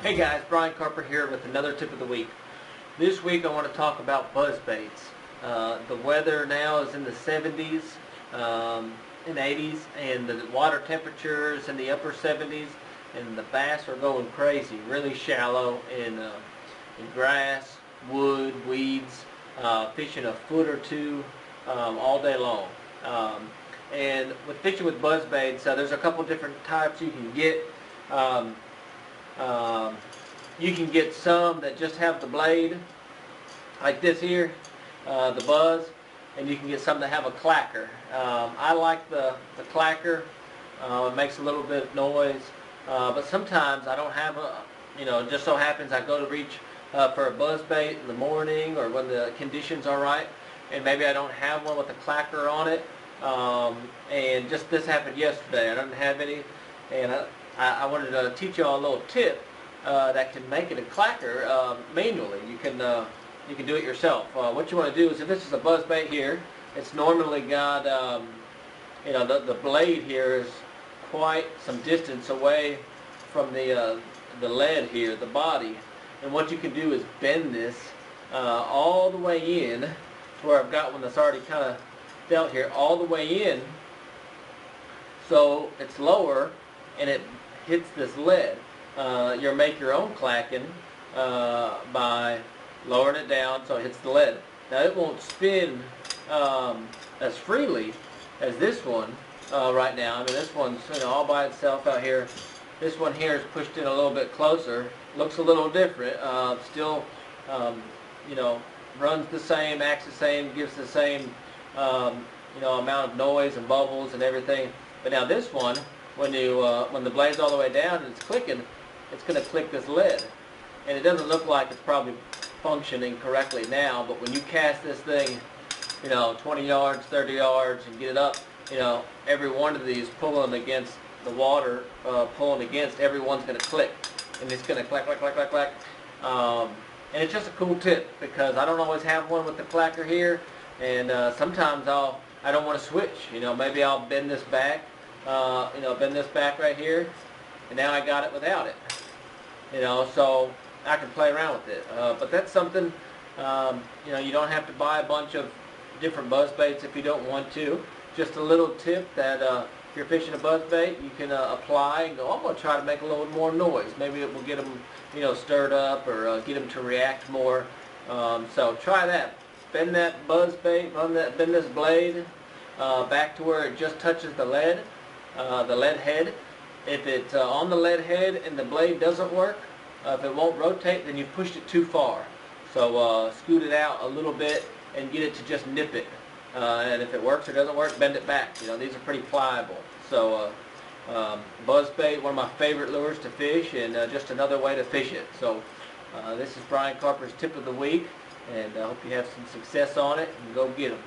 Hey guys, Brian Carper here with another tip of the week. This week I want to talk about buzz baits. The weather now is in the 70s and 80s, and the water temperatures in the upper 70s, and the bass are going crazy, really shallow in grass, wood, weeds, fishing a foot or two all day long. And with fishing with buzz baits, there's a couple different types you can get. You can get some that just have the blade, like this here, the buzz, and you can get some that have a clacker. I like the clacker. It makes a little bit of noise, but sometimes I don't have a, it just so happens I go to reach for a buzz bait in the morning or when the conditions are right, and maybe I don't have one with a clacker on it. And just this happened yesterday. I didn't have any, and I wanted to teach you all a little tip that can make it a clacker manually. You can do it yourself. What you want to do is, if this is a buzz bait here, it's normally got the blade here is quite some distance away from the lead here, the body. And what you can do is bend this all the way in to where I've got one that's already kind of dealt here, all the way in, so it's lower and it hits this lead. You'll make your own clacking by lowering it down so it hits the lead. Now it won't spin as freely as this one right now. I mean, this one's all by itself out here. This one here is pushed in a little bit closer. Looks a little different. Still, runs the same, acts the same, gives the same amount of noise and bubbles and everything. But now this one, when the blade's all the way down and it's clicking, it's going to click this lead, and it doesn't look like it's probably functioning correctly now. But when you cast this thing, 20 yards, 30 yards, and get it up, every one of these pulling against the water, pulling against, every one's going to click, and it's going to clack, clack, clack, clack, clack. And it's just a cool tip because I don't always have one with the clacker here, and sometimes I don't want to switch. Maybe I'll bend this back, bend this back right here, and now I got it without it. So I can play around with it. But that's something, you don't have to buy a bunch of different buzz baits if you don't want to. Just a little tip that if you're fishing a buzz bait, you can apply and go, I'm going to try to make a little more noise. Maybe it will get them, stirred up, or get them to react more. So try that. Bend that buzz bait, bend this blade back to where it just touches the lead head. If it's on the lead head and the blade doesn't work, if it won't rotate, then you've pushed it too far. So scoot it out a little bit and get it to just nip it. And if it works or doesn't work, bend it back. These are pretty pliable. So buzz bait, one of my favorite lures to fish, and just another way to fish it. So this is Brian Carper's tip of the week, and I hope you have some success on it, and go get them.